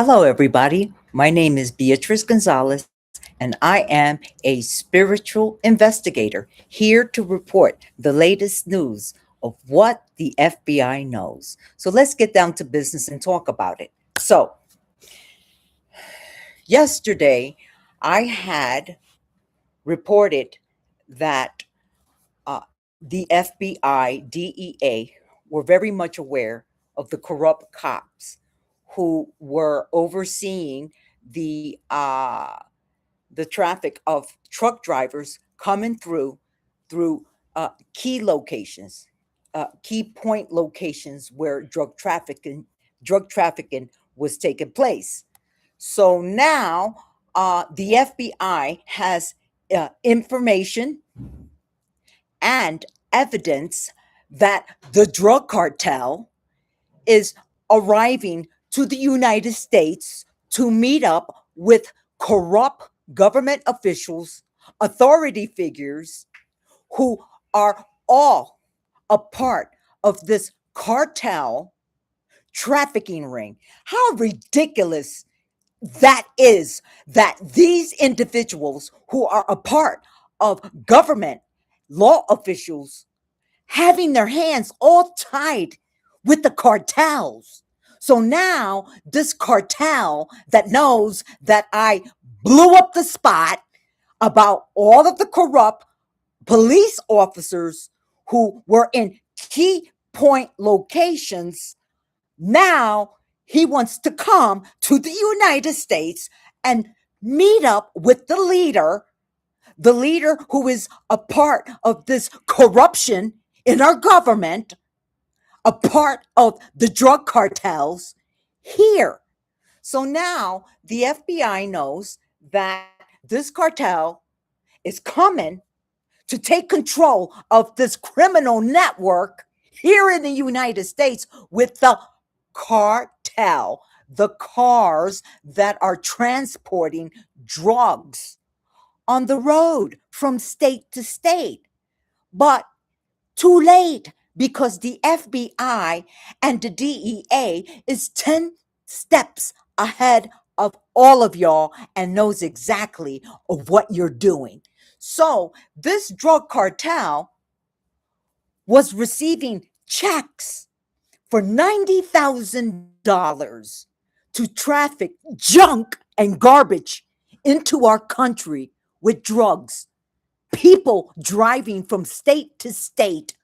Hello, everybody. My name is Beatrice Gonzalez, and I am a spiritual investigator here to report the latest news of what the FBI knows. So let's get down to business and talk about it. So, yesterday I had reported that the FBI, DEA were very much aware of the corrupt cops who were overseeing the traffic of truck drivers coming through key locations, key point locations where drug trafficking was taking place. So now the FBI has information and evidence that the drug cartel is arriving to the United States to meet up with corrupt government officials, authority figures who are all a part of this cartel trafficking ring. How ridiculous that is, that these individuals who are a part of government law officials having their hands all tied with the cartels. So now this cartel that knows that I blew up the spot about all of the corrupt police officers who were in key point locations, now he wants to come to the United States and meet up with the leader who is a part of this corruption in our government, a part of the drug cartels here. So now the FBI knows that this cartel is coming to take control of this criminal network here in the United States with the cartel, the cars that are transporting drugs on the road from state to state. But too late, because the FBI and the DEA is 10 steps ahead of all of y'all and knows exactly of what you're doing. So this drug cartel was receiving checks for $90,000 to traffic junk and garbage into our country with drugs. People driving from state to state,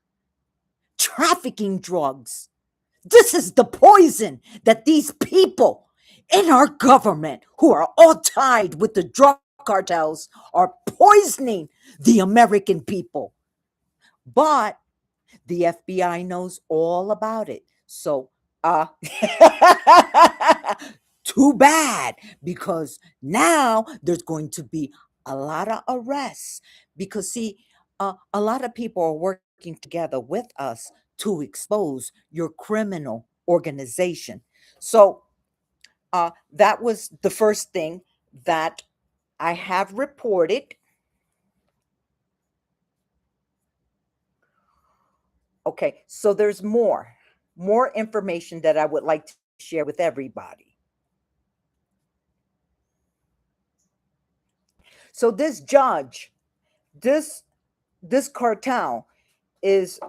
trafficking drugs. This is the poison that these people in our government, who are all tied with the drug cartels, are poisoning the American people. But the FBI knows all about it. So, too bad, because now there's going to be a lot of arrests. Because, see, a lot of people are working together with us to expose your criminal organization. So, that was the first thing that I have reported. Okay, so there's more information that I would like to share with everybody. So this judge, this this cartel is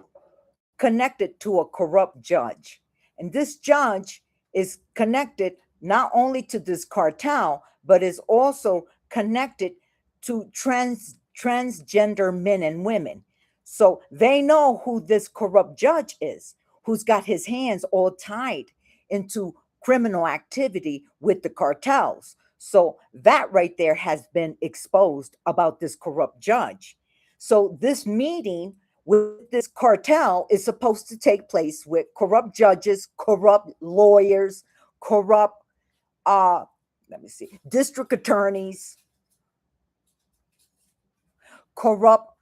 connected to a corrupt judge. And this judge is connected not only to this cartel, but is also connected to transgender men and women. So they know who this corrupt judge is, who's got his hands all tied into criminal activity with the cartels. So that right there has been exposed about this corrupt judge. So this meeting with this cartel is supposed to take place with corrupt judges, corrupt lawyers, corrupt let me see, district attorneys, corrupt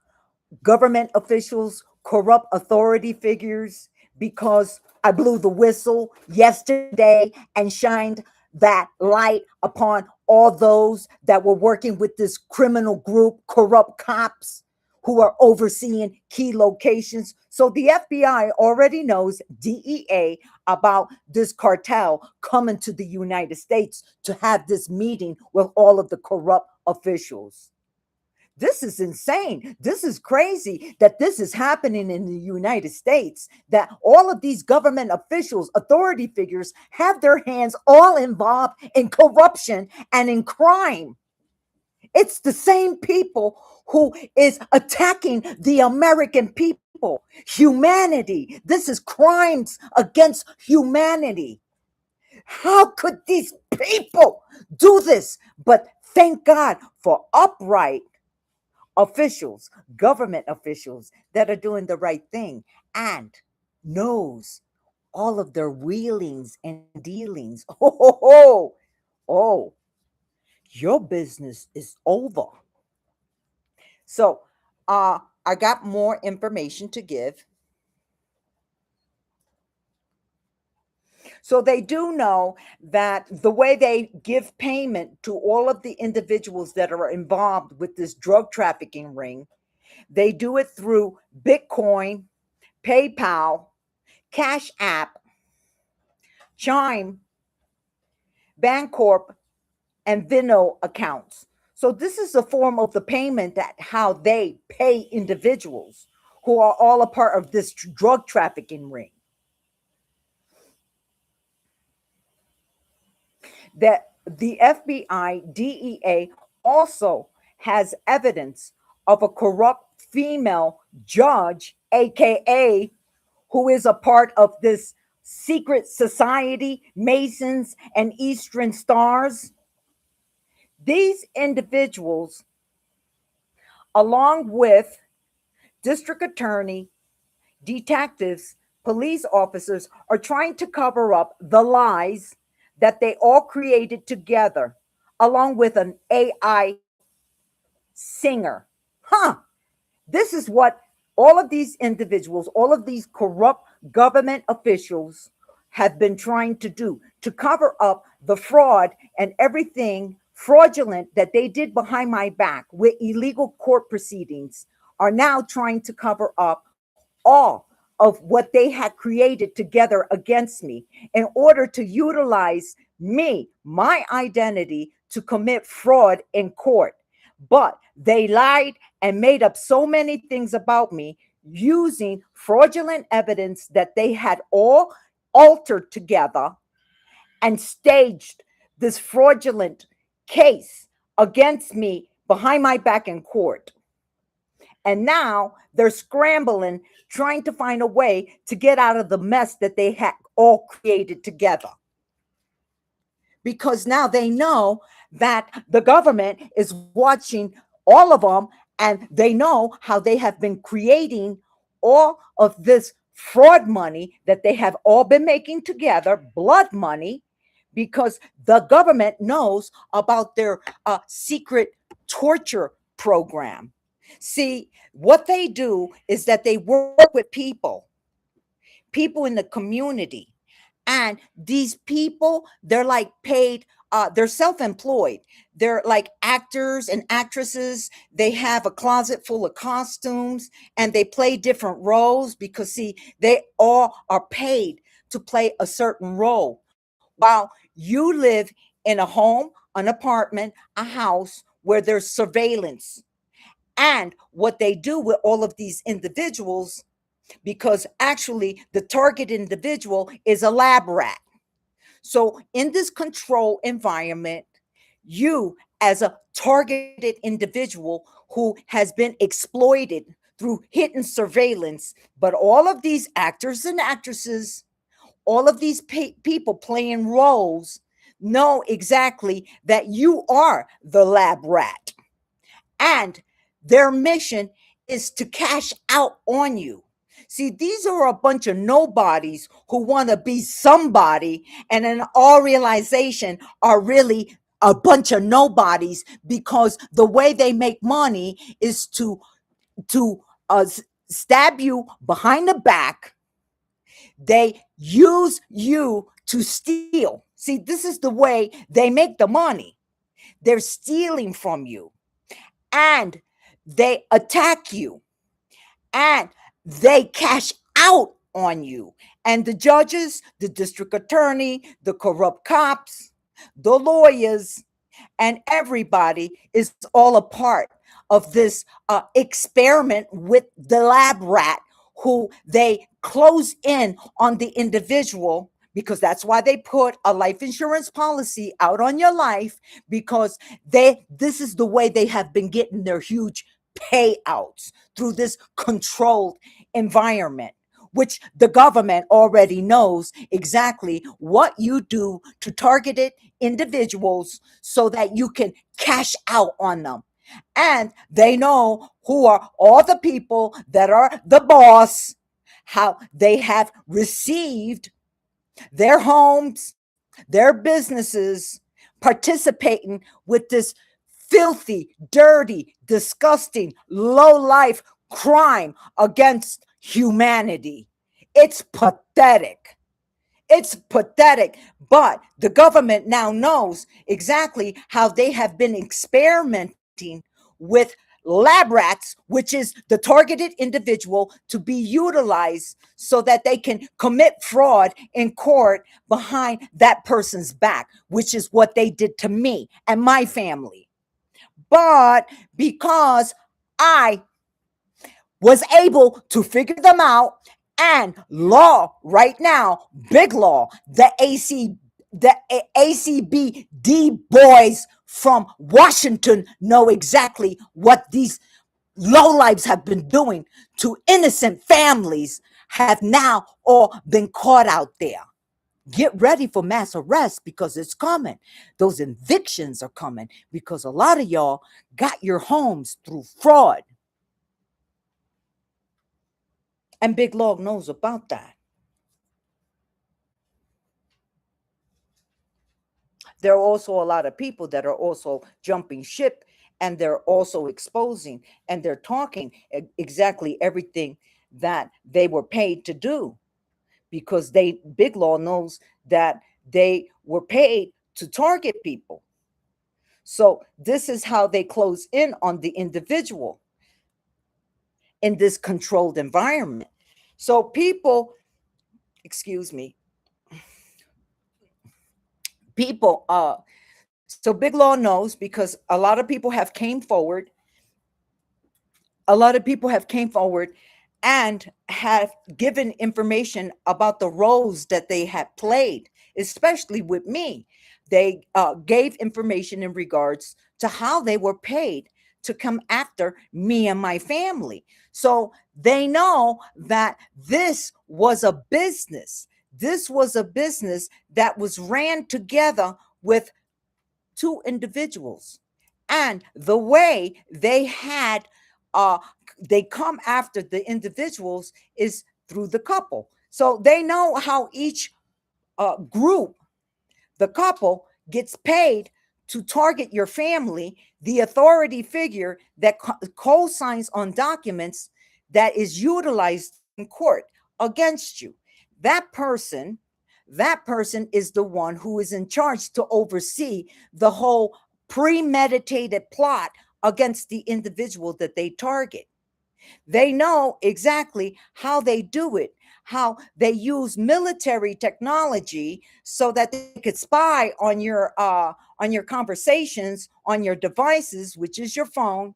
government officials, corrupt authority figures, because I blew the whistle yesterday and shined that light upon all those that were working with this criminal group, corrupt cops who are overseeing key locations. So the FBI already knows DEA about this cartel coming to the United States to have this meeting with all of the corrupt officials. This is insane. This is crazy that this is happening in the United States, that all of these government officials, authority figures, have their hands all involved in corruption and in crime. It's the same people who is attacking the American people, humanity. This is crimes against humanity. How could these people do this? But thank God for upright officials, government officials that are doing the right thing and knows all of their wheelings and dealings. Oh, your business is over. So, I got more information to give. So they do know that the way they give payment to all of the individuals that are involved with this drug trafficking ring, they do it through Bitcoin, PayPal, Cash App, Chime, Bancorp, and Venmo accounts. So this is a form of the payment that how they pay individuals who are all a part of this drug trafficking ring. That the FBI, DEA also has evidence of a corrupt female judge, aka who is a part of this secret society, Masons and Eastern Stars. These individuals, along with district attorney, detectives, police officers, are trying to cover up the lies that they all created together, along with an AI singer. This is what all of these individuals, all of these corrupt government officials have been trying to do to cover up the fraud and everything fraudulent that they did behind my back with illegal court proceedings, are now trying to cover up all of what they had created together against me in order to utilize me, my identity, to commit fraud in court. But they lied and made up so many things about me using fraudulent evidence that they had all altered together and staged this fraudulent case against me behind my back in court. And now they're scrambling, trying to find a way to get out of the mess that they had all created together. Because now they know that the government is watching all of them, and they know how they have been creating all of this fraud money that they have all been making together, blood money, because the government knows about their secret torture program. See, what they do is that they work with people in the community. And these people, they're like paid, they're self-employed. They're like actors and actresses. They have a closet full of costumes and they play different roles because, see, they all are paid to play a certain role. While you live in a home, an apartment, a house where there's surveillance. And what they do with all of these individuals, because actually the target individual is a lab rat. So in this control environment, you as a targeted individual who has been exploited through hidden surveillance, but all of these actors and actresses, all of these people playing roles know exactly that you are the lab rat. And their mission is to cash out on you. See, these are a bunch of nobodies who want to be somebody, and in all realization are really a bunch of nobodies, because the way they make money is to stab you behind the back. They use you to steal. See, this is the way they make the money. They're stealing from you and they attack you. and they cash out on you. And the judges, the district attorney, the corrupt cops, the lawyers, and everybody is all a part of this experiment with the lab rat, who they close in on the individual, because that's why they put a life insurance policy out on your life, because this is the way they have been getting their huge payouts, through this controlled environment, which the government already knows exactly what you do to targeted individuals so that you can cash out on them. And they know who are all the people that are the boss, how they have received their homes, their businesses, participating with this filthy, dirty, disgusting, low life crime against humanity. It's pathetic. It's pathetic. But the government now knows exactly how they have been experimenting with lab rats, which is the targeted individual to be utilized so that they can commit fraud in court behind that person's back, which is what they did to me and my family. But because I was able to figure them out, and law right now, big law, the ACBD boys from Washington know exactly what these lowlifes have been doing to innocent families, have now all been caught out there. Get ready for mass arrest, because it's coming. Those evictions are coming because a lot of y'all got your homes through fraud. And Big Log knows about that. There are also a lot of people that are also jumping ship, and they're also exposing, and they're talking exactly everything that they were paid to do, because Big Law knows that they were paid to target people. So this is how they close in on the individual in this controlled environment. So people, excuse me, people, so Big Law knows, because a lot of people have came forward. A lot of people have came forward and have given information about the roles that they have played, especially with me. They gave information in regards to how they were paid to come after me and my family. So they know that this was a business. This was a business that was ran together with two individuals. And the way uh they come after the individuals is through the couple. So they know how each group, the couple, gets paid to target your family, the authority figure that co-signs on documents that is utilized in court against you. That person, that person is the one who is in charge to oversee the whole premeditated plot against the individual that they target. They know exactly how they do it, how they use military technology so that they could spy on your conversations on your devices, which is your phone.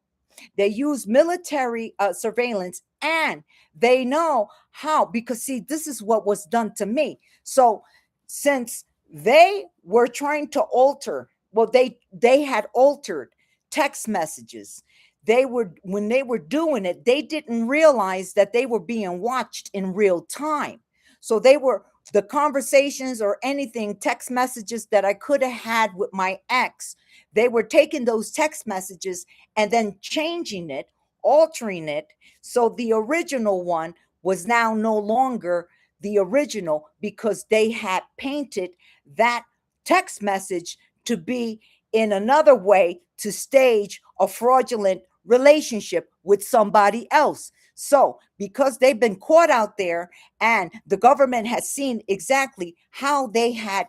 They use military surveillance, and they know how, because see, this is what was done to me. So since they were trying to alter, well, they had altered text messages. They were, when they were doing it, they didn't realize that they were being watched in real time. So they were, the conversations or anything, text messages that I could have had with my ex, they were taking those text messages and then changing it, altering it. So the original one was now no longer the original, because they had painted that text message to be in another way to stage a fraudulent relationship with somebody else. So because they've been caught out there, and the government has seen exactly how they had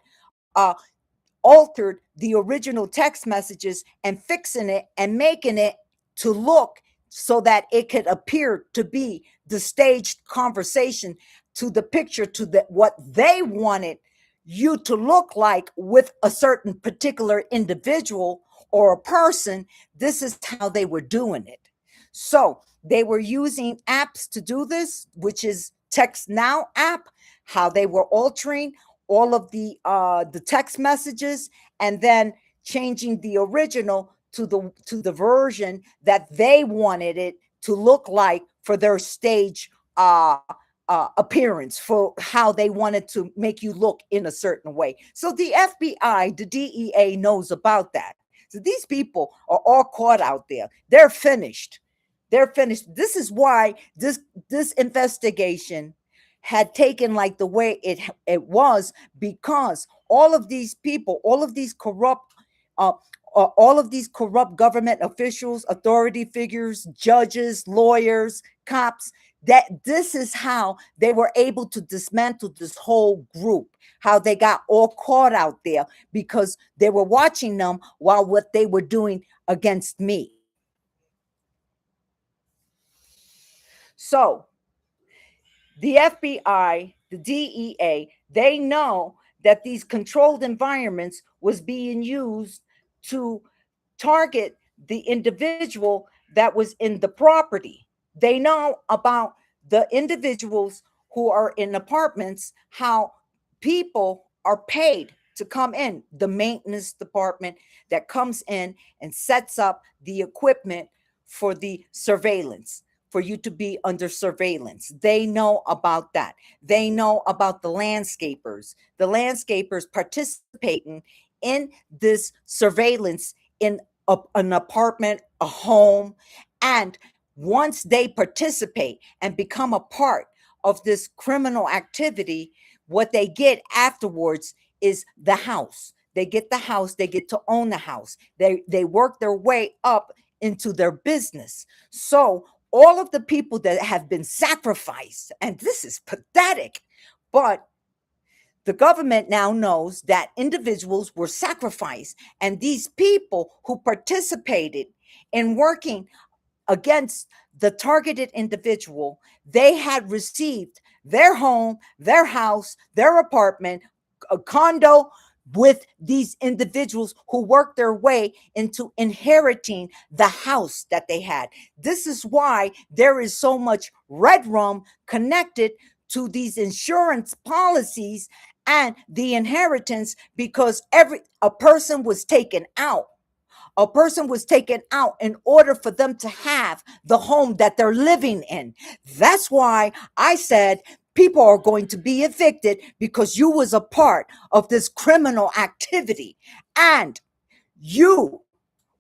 uh, altered the original text messages and fixing it and making it to look so that it could appear to be the staged conversation, to the picture, to the what they wanted you to look like with a certain particular individual or a person. This is how they were doing it. So they were using apps to do this, which is Text Now app, how they were altering all of the text messages, and then changing the original to the version that they wanted it to look like for their stage appearance, for how they wanted to make you look in a certain way. So the FBI, the DEA knows about that. So these people are all caught out there. They're finished. They're finished. This is why this investigation had taken like the way it was, because all of these people, uh, all of these corrupt government officials, authority figures, judges, lawyers, cops, that this is how they were able to dismantle this whole group, how they got all caught out there because they were watching them while what they were doing against me. So the FBI, the DEA, they know that these controlled environments was being used to target the individual that was in the property. They know about the individuals who are in apartments, how people are paid to come in, the maintenance department that comes in and sets up the equipment for the surveillance, for you to be under surveillance. They know about that. They know about the landscapers participating in this surveillance in an apartment, a home. And once they participate and become a part of this criminal activity, what they get afterwards is the house. They get the house, they get to own the house. They work their way up into their business. So all of the people that have been sacrificed, and this is pathetic, but the government now knows that individuals were sacrificed, and these people who participated in working against the targeted individual, they had received their home, their house, their apartment, a condo with these individuals who worked their way into inheriting the house that they had. This is why there is so much red rum connected to these insurance policies and the inheritance, because a person was taken out. A person was taken out in order for them to have the home that they're living in. That's why I said people are going to be evicted, because you was a part of this criminal activity, and you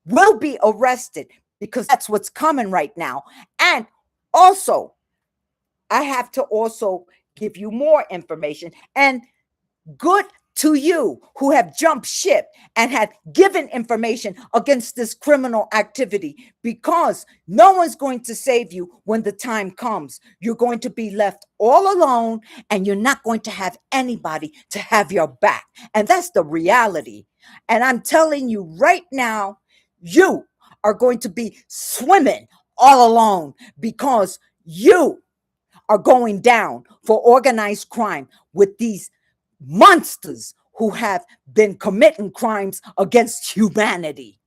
will be arrested, because that's what's coming right now. And also, I have to also give you more information. And good to you who have jumped ship and had given information against this criminal activity, because no one's going to save you when the time comes. You're going to be left all alone, and you're not going to have anybody to have your back. And that's the reality. And I'm telling you right now, you are going to be swimming all alone, because you are going down for organized crime with these monsters who have been committing crimes against humanity.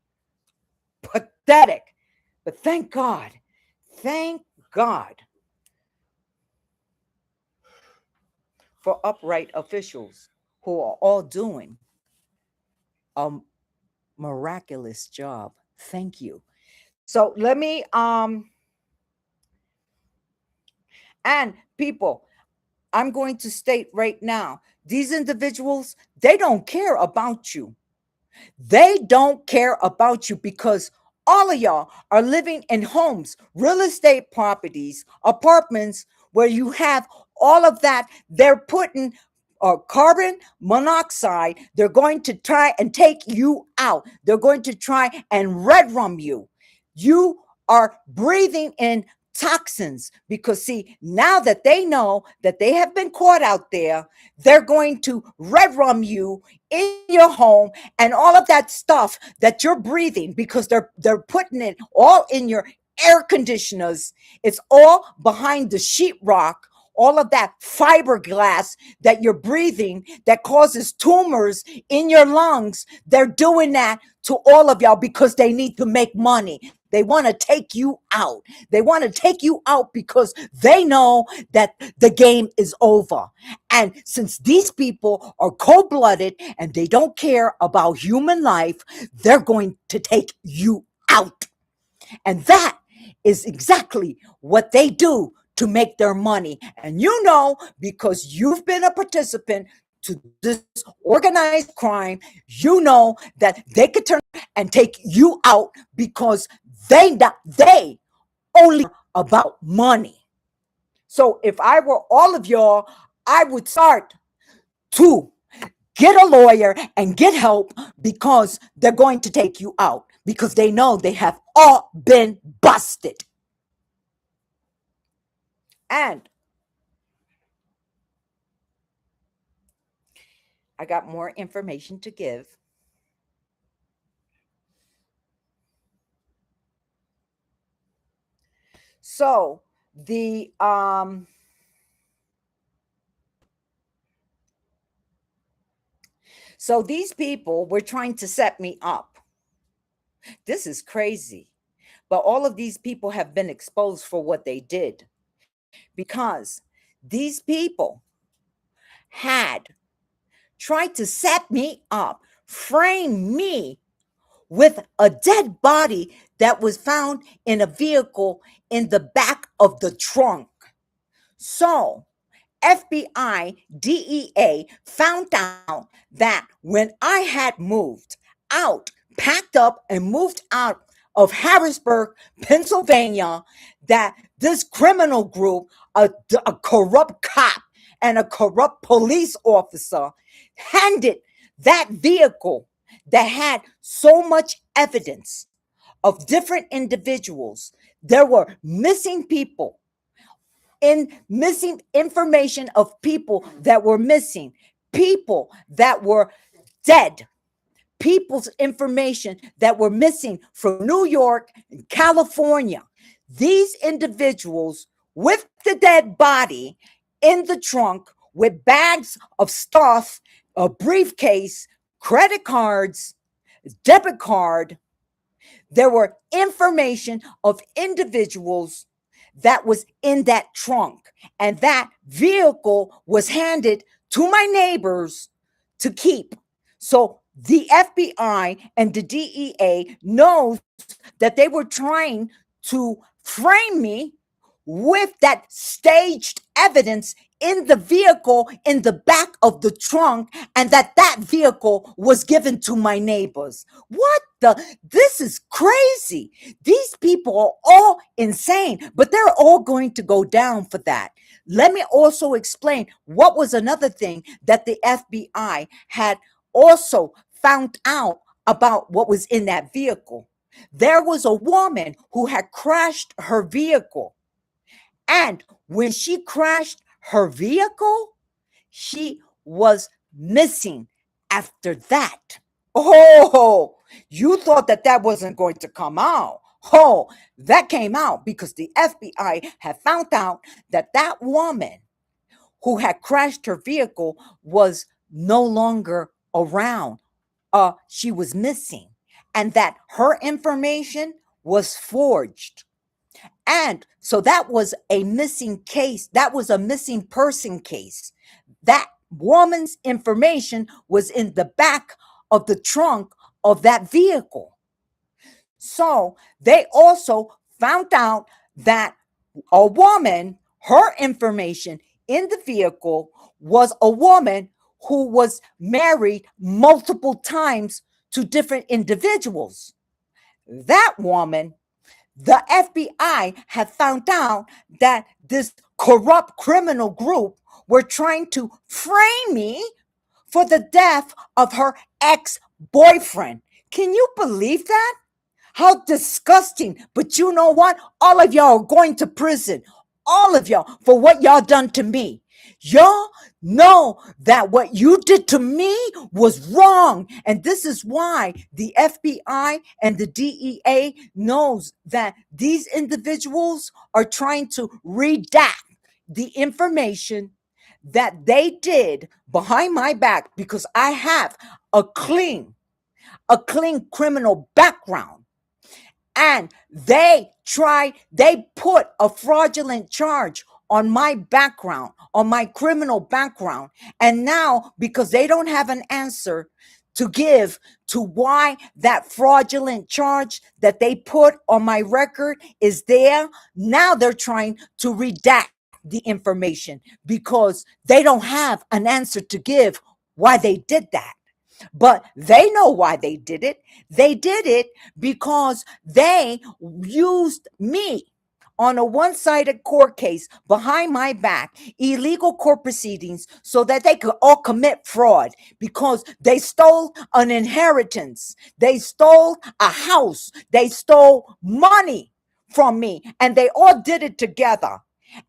Pathetic. But thank God for upright officials who are all doing a miraculous job. Thank you. So let me and people, I'm going to state right now, these individuals, they don't care about you. They don't care about you, because all of y'all are living in homes, real estate properties, apartments, where you have all of that. They're putting carbon monoxide. They're going to try and take you out. They're going to try and red rum you. You are breathing in toxins, because see, now that they know that they have been caught out there, they're going to red rum you in your home, and all of that stuff that you're breathing, because they're putting it all in your air conditioners. It's all behind the sheetrock, all of that fiberglass that you're breathing that causes tumors in your lungs. They're doing that to all of y'all because they need to make money. They want to take you out. They want to take you out because they know that the game is over. And since these people are cold-blooded and they don't care about human life, they're going to take you out. And that is exactly what they do to make their money. And you know, because you've been a participant to this organized crime, you know that they could turn and take you out because they only care about money. So if I were all of y'all, I would start to get a lawyer and get help because they're going to take you out because they know they have all been busted. And I got more information to give. So the so these people were trying to set me up. This is crazy. But all of these people have been exposed for what they did because these people had tried to set me up, frame me with a dead body that was found in a vehicle in the back of the trunk. So FBI, DEA found out that when I had moved out, packed up and moved out of Harrisburg, Pennsylvania, that this criminal group, a corrupt cop and a corrupt police officer, handed that vehicle that had so much evidence of different individuals. There were missing people, in missing information of people that were missing, people that were dead, people's information that were missing from New York and California. These individuals with the dead body in the trunk with bags of stuff, a briefcase, credit cards, debit card. There were information of individuals that was in that trunk, and that vehicle was handed to my neighbors to keep. So the FBI and the DEA knows that they were trying to frame me with that staged evidence in the vehicle in the back of the trunk, and that vehicle was given to my neighbors. What the? This is crazy. These people are all insane, but they're all going to go down for that. Let me also explain what was another thing that the FBI had also found out about what was in that vehicle. There was a woman who had crashed her vehicle. And when she crashed her vehicle, she was missing after that. Oh, you thought that wasn't going to come out. Oh, that came out because the FBI had found out that woman who had crashed her vehicle was no longer around. She was missing, and that her information was forged. And so that was a missing case. That was a missing person case. That woman's information was in the back of the trunk of that vehicle. So they also found out that a woman, her information in the vehicle was a woman who was married multiple times to different individuals. That woman, the FBI had found out that this corrupt criminal group were trying to frame me for the death of her ex-boyfriend. Can you believe that? How disgusting. But you know what? All of y'all are going to prison. All of y'all for what y'all done to me. Y'all know that what you did to me was wrong. And this is why the FBI and the DEA knows that these individuals are trying to redact the information that they did behind my back, because I have a clean criminal background. And they put a fraudulent charge on my background, on my criminal background. And now, because they don't have an answer to give to why that fraudulent charge that they put on my record is there, now they're trying to redact the information because they don't have an answer to give why they did that. But they know why they did it. They did it because they used me on a one-sided court case behind my back, illegal court proceedings, so that they could all commit fraud, because they stole an inheritance, they stole a house, they stole money from me, and they all did it together.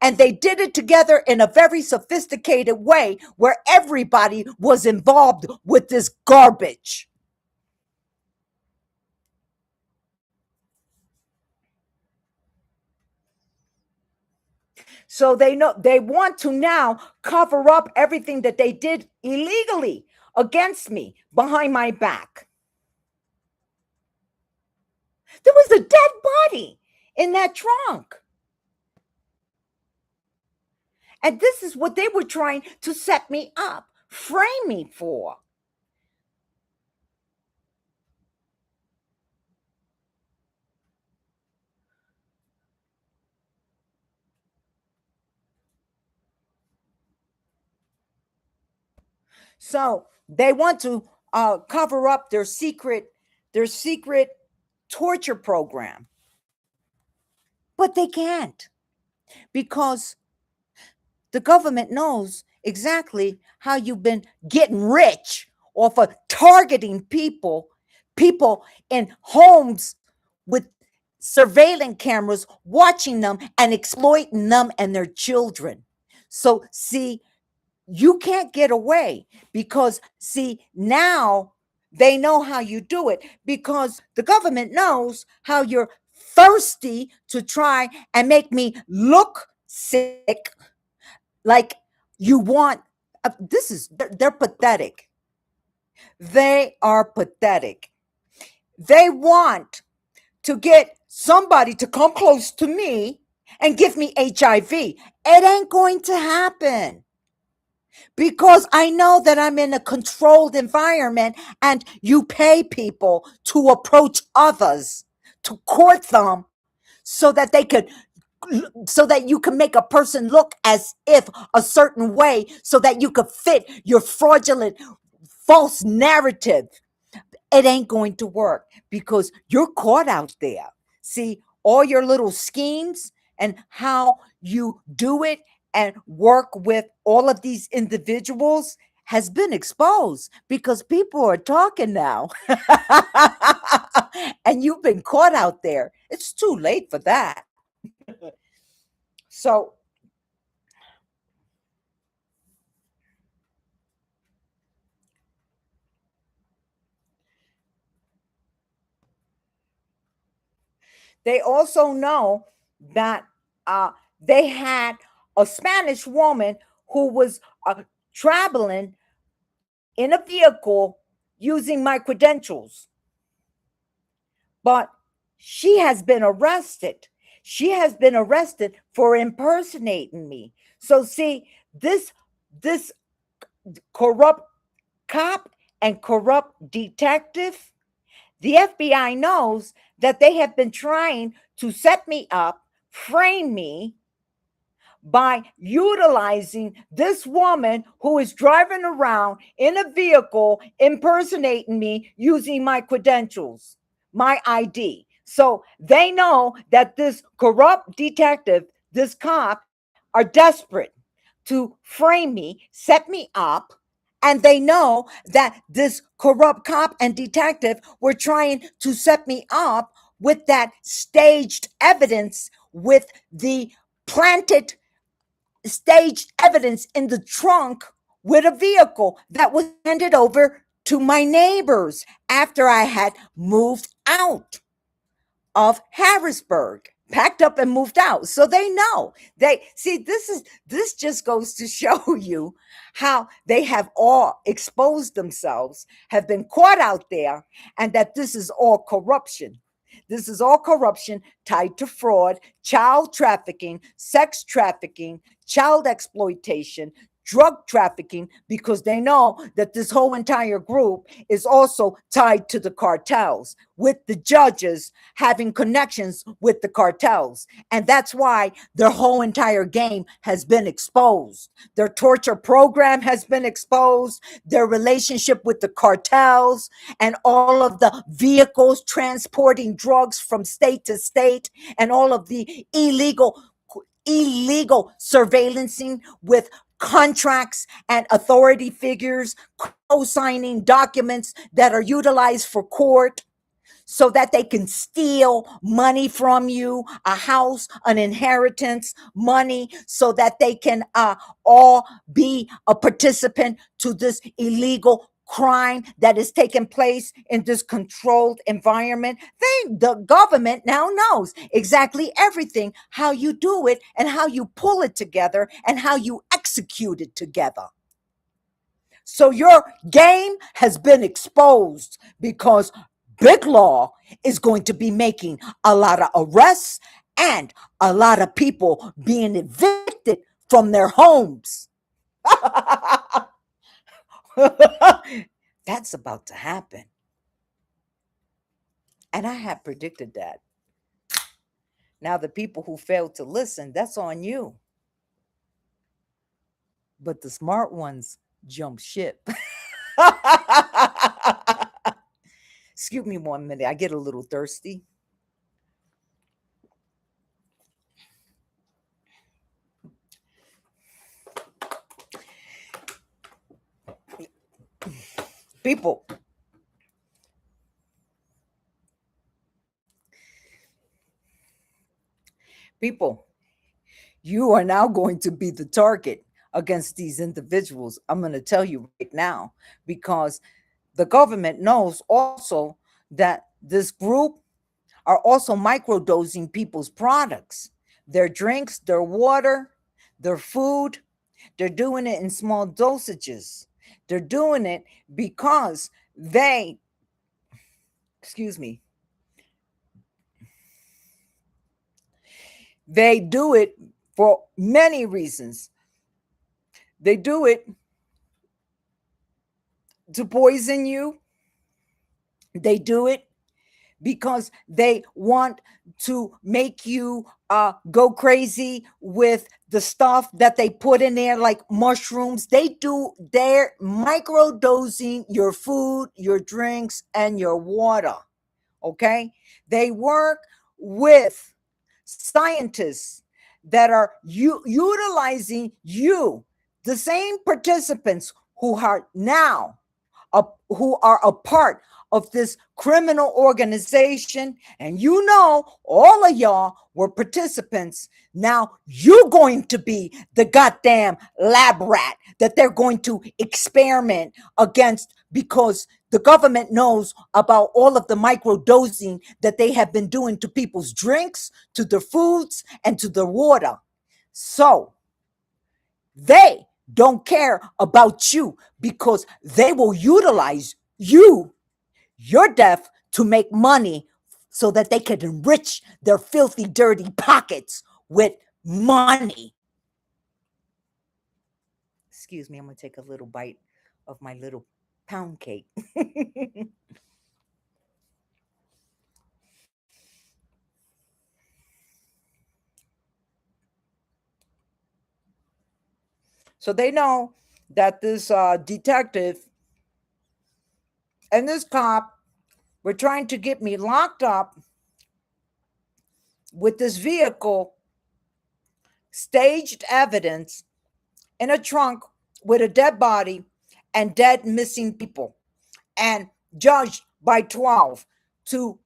And they did it together in a very sophisticated way where everybody was involved with this garbage. So they know they want to now cover up everything that they did illegally against me behind my back. There was a dead body in that trunk. And this is what they were trying to set me up, frame me for. So they want to cover up their secret torture program, but they can't, because the government knows exactly how you've been getting rich off of targeting people in homes with surveillance cameras, watching them and exploiting them and their children. So see, you can't get away, because see, now they know how you do it, because the government knows how you're thirsty to try and make me look sick, like you want. This is they're pathetic. They are pathetic. They want to get somebody to come close to me and give me HIV. It ain't going to happen, because I know that I'm in a controlled environment, and you pay people to approach others, to court them, so that they could so that you can make a person look as if a certain way, so that you could fit your fraudulent false narrative. It ain't going to work, because you're caught out there. See, all your little schemes and how you do it and work with all of these individuals has been exposed, because people are talking now. And you've been caught out there. It's too late for that. So they also know that they had a Spanish woman who was traveling in a vehicle using my credentials, but she has been arrested. She has been arrested for impersonating me. So see, this corrupt cop and corrupt detective, the FBI knows that they have been trying to set me up, frame me, by utilizing this woman who is driving around in a vehicle impersonating me using my credentials, my ID. So they know that this corrupt detective, this cop, are desperate to frame me, set me up. And they know that this corrupt cop and detective were trying to set me up with that staged evidence, with the planted staged evidence in the trunk with a vehicle that was handed over to my neighbors after I had moved out of Harrisburg, packed up and moved out. So they know. They see this just goes to show you how they have all exposed themselves, have been caught out there, and that this is all corruption. This is all corruption tied to fraud, child trafficking, sex trafficking, child exploitation, drug trafficking, because they know that this whole entire group is also tied to the cartels, with the judges having connections with the cartels. And that's why their whole entire game has been exposed. Their torture program has been exposed, their relationship with the cartels, and all of the vehicles transporting drugs from state to state, and all of the illegal surveillancing with contracts and authority figures, co-signing documents that are utilized for court so that they can steal money from you, a house, an inheritance, money, so that they can all be a participant to this illegal crime that is taking place in this controlled environment. The government now knows exactly everything, how you do it and how you pull it together and how you execute it together. So your game has been exposed, because Big Law is going to be making a lot of arrests and a lot of people being evicted from their homes. That's about to happen. And I had predicted that. Now, the people who failed to listen, that's on you. But the smart ones jump ship. Excuse me 1 minute. I get a little thirsty. People, you are now going to be the target against these individuals. I'm going to tell you right now, because the government knows also that this group are also microdosing people's products, their drinks, their water, their food. They're doing it in small dosages. They're doing it because they, excuse me, they do it for many reasons. They do it to poison you. They do it because they want to make you go crazy with the stuff that they put in there, like mushrooms. They're microdosing your food, your drinks, and your water. Okay? They work with scientists that are utilizing you, the same participants who are now who are a part of this criminal organization, and all of y'all were participants. Now you're going to be the goddamn lab rat that they're going to experiment against, because the government knows about all of the microdosing that they have been doing to people's drinks, to their foods, and to their water. So they don't care about you, because they will utilize your death to make money so that they can enrich their filthy, dirty pockets with money. Excuse me, I'm going to take a little bite of my little pound cake. So they know that this detective and this cop were trying to get me locked up with this vehicle, staged evidence in a trunk with a dead body and dead missing people, and judged by 12 to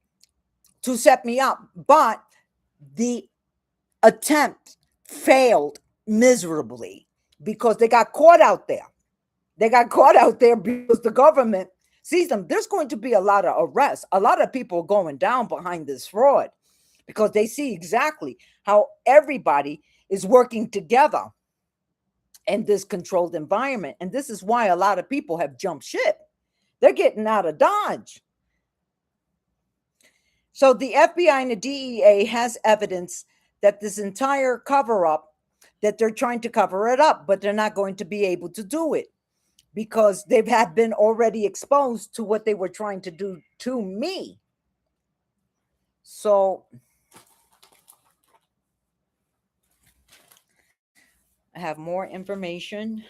set me up. But the attempt failed miserably because they got caught out there. They got caught out there because the government sees them. There's going to be a lot of arrests. A lot of people are going down behind this fraud because they see exactly how everybody is working together in this controlled environment. And this is why a lot of people have jumped ship. They're getting out of Dodge. So the FBI and the DEA has evidence that this entire cover up, that they're trying to cover it up, but they're not going to be able to do it because they've had been already exposed to what they were trying to do to me. So I have more information.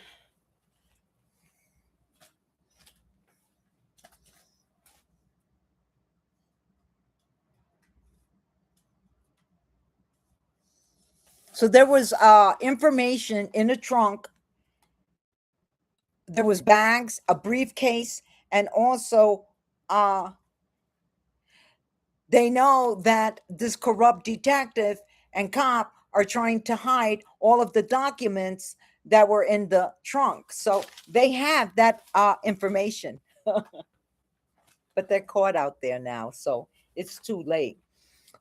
So there was information in a trunk. There was bags, a briefcase, and also they know that this corrupt detective and cop are trying to hide all of the documents that were in the trunk. So they have that information, but they're caught out there now. So it's too late.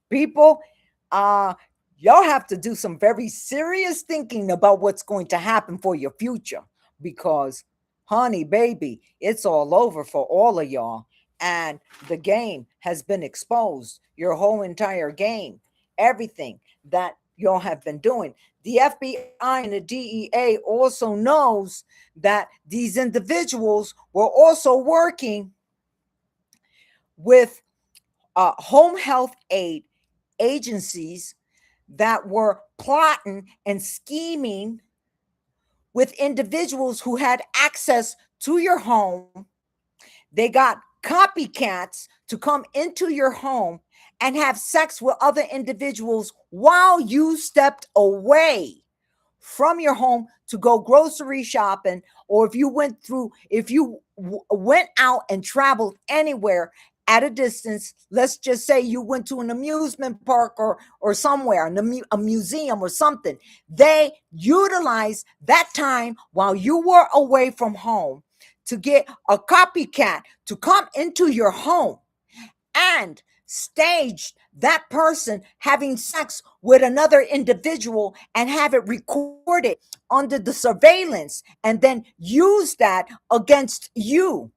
People, y'all have to do some very serious thinking about what's going to happen for your future because, honey, baby, it's all over for all of y'all. And the game has been exposed, your whole entire game, everything that y'all have been doing. The FBI and the DEA also knows that these individuals were also working with home health aid agencies that were plotting and scheming with individuals who had access to your home. They got copycats to come into your home and have sex with other individuals while you stepped away from your home to go grocery shopping, or if you went out and traveled anywhere at a distance. Let's just say you went to an amusement park or somewhere, a museum or something. They utilized that time while you were away from home to get a copycat to come into your home and staged that person having sex with another individual and have it recorded under the surveillance and then use that against you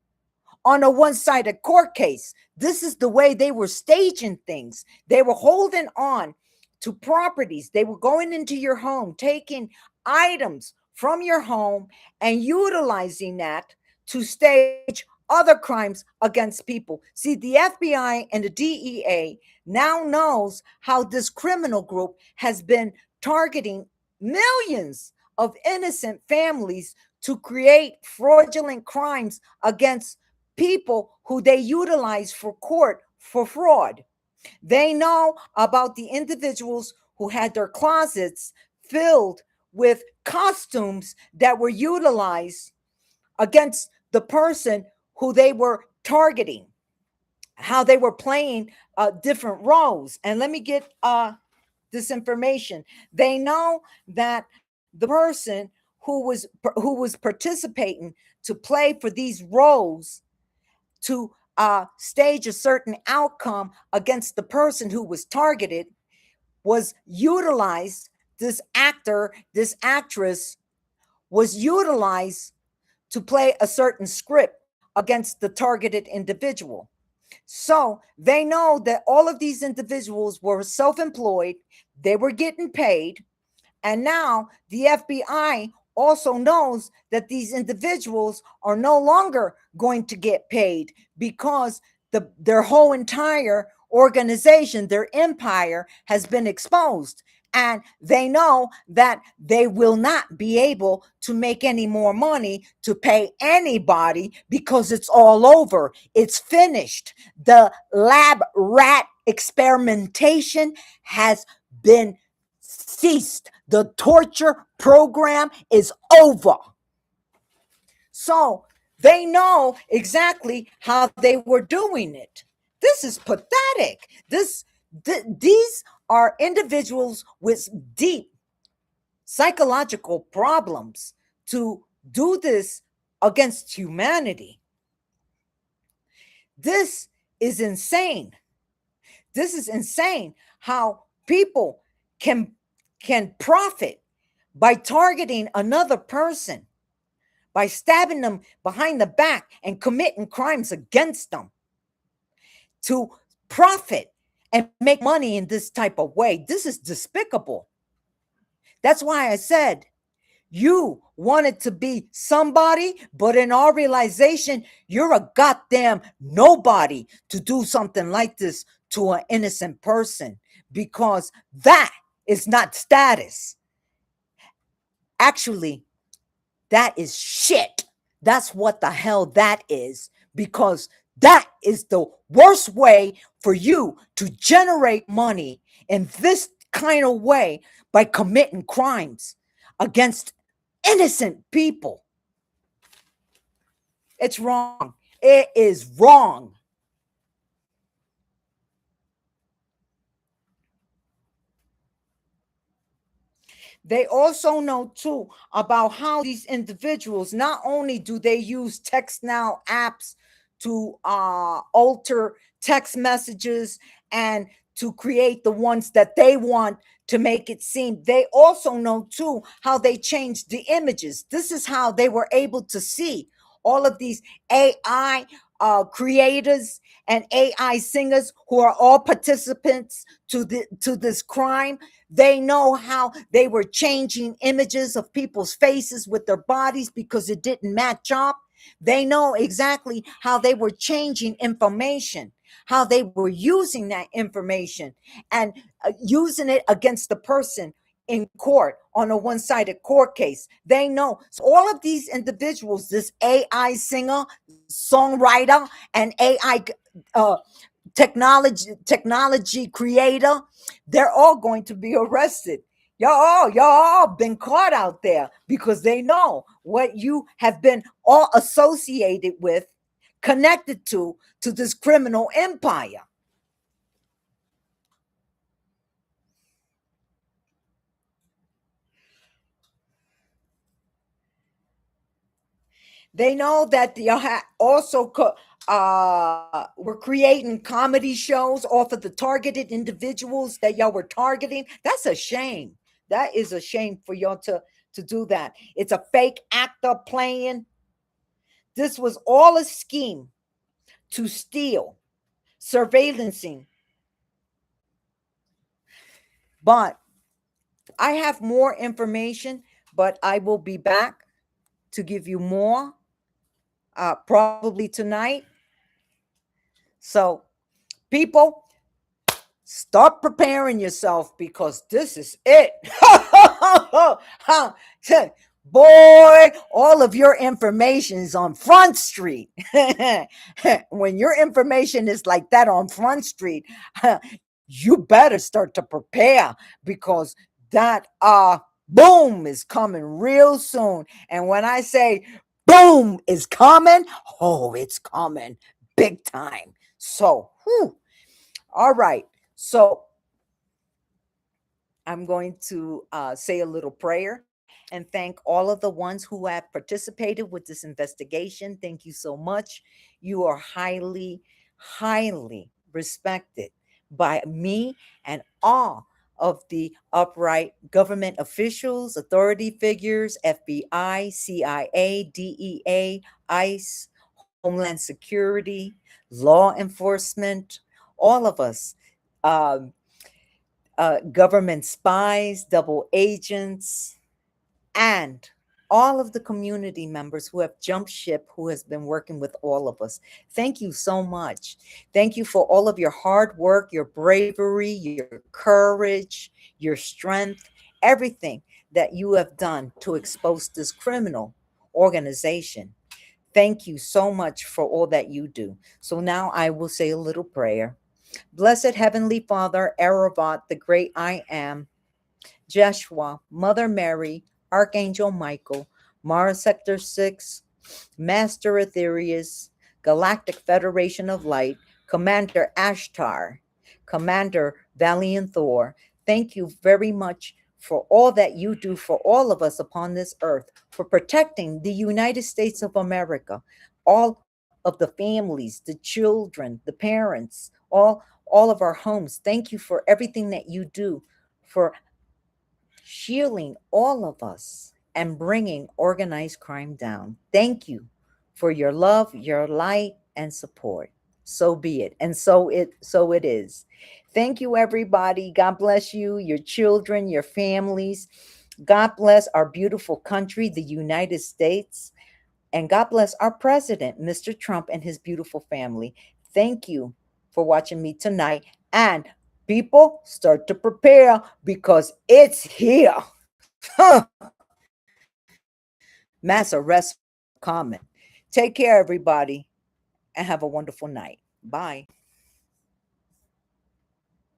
on a one-sided court case. This is the way they were staging things. They were holding on to properties. They were going into your home, taking items from your home and utilizing that to stage other crimes against people. See, the FBI and the DEA now knows how this criminal group has been targeting millions of innocent families to create fraudulent crimes against people who they utilize for court for fraud. They know about the individuals who had their closets filled with costumes that were utilized against the person who they were targeting, how they were playing different roles. And let me get this information. They know that the person who was participating to play for these roles to stage a certain outcome against the person who was targeted was utilized. This actor, this actress was utilized to play a certain script against the targeted individual. So they know that all of these individuals were self-employed, they were getting paid, and now the FBI also knows that these individuals are no longer going to get paid because their whole entire organization, their empire, has been exposed. And they know that they will not be able to make any more money to pay anybody because it's all over. It's finished. The lab rat experimentation has been ceased. The torture program is over. So they know exactly how they were doing it. This is pathetic. These are individuals with deep psychological problems to do this against humanity. This is insane. This is insane how people can profit by targeting another person, by stabbing them behind the back and committing crimes against them to profit and make money in this type of way. This is despicable. That's why I said you wanted to be somebody, but in our realization, you're a goddamn nobody to do something like this to an innocent person, because that is not status. Actually, that is shit. That's what the hell that is, because that is the worst way for you to generate money in this kind of way, by committing crimes against innocent people. It's wrong. It is wrong. They also know too about how these individuals, not only do they use text now apps to alter text messages and to create the ones that they want to make it seem, they also know too how they change the images. This is how they were able to see all of these AI creators and AI singers who are all participants to this crime. They know how they were changing images of people's faces with their bodies because it didn't match up. They know exactly how they were changing information, how they were using that information and using it against the person in court on a one-sided court case. They know. So all of these individuals, this AI singer, songwriter, and AI technology creator, they're all going to be arrested. Y'all been caught out there because they know what you have been all associated with, connected to this criminal empire. They know that y'all also were creating comedy shows off of the targeted individuals that y'all were targeting. That's a shame. That is a shame for y'all to do that. It's a fake actor playing. This was all a scheme to steal, surveillancing. But I have more information, but I will be back to give you more, probably tonight. So, people, start preparing yourself because this is it. Boy, all of your information is on Front Street. When your information is like that on Front Street, you better start to prepare, because that boom is coming real soon. And when I say boom is coming, oh, it's coming big time. So, all right. So I'm going to say a little prayer and thank all of the ones who have participated with this investigation. Thank you so much. You are highly, highly respected by me and all of the upright government officials, authority figures, FBI, CIA, DEA, ICE, Homeland Security, law enforcement, all of us. Um, Government spies, double agents, and all of the community members who have jumped ship, who has been working with all of us. Thank you so much. Thank you for all of your hard work, your bravery, your courage, your strength, everything that you have done to expose this criminal organization. Thank you so much for all that you do. So now I will say a little prayer. Blessed Heavenly Father, Aravat, the great I am, Jeshua, Mother Mary, Archangel Michael, Mara Sector 6, Master Aetherius, Galactic Federation of Light, Commander Ashtar, Commander Valiant Thor, thank you very much for all that you do for all of us upon this earth, for protecting the United States of America, all of the families, the children, the parents, all of our homes. Thank you for everything that you do for shielding all of us and bringing organized crime down. Thank you for your love, your light, and support. So be it. And so it is. Thank you, everybody. God bless you, your children, your families. God bless our beautiful country, the United States. And God bless our president, Mr. Trump, and his beautiful family. Thank you for watching me tonight. And people, start to prepare because it's here. Mass arrest coming. Take care, everybody, and have a wonderful night. Bye.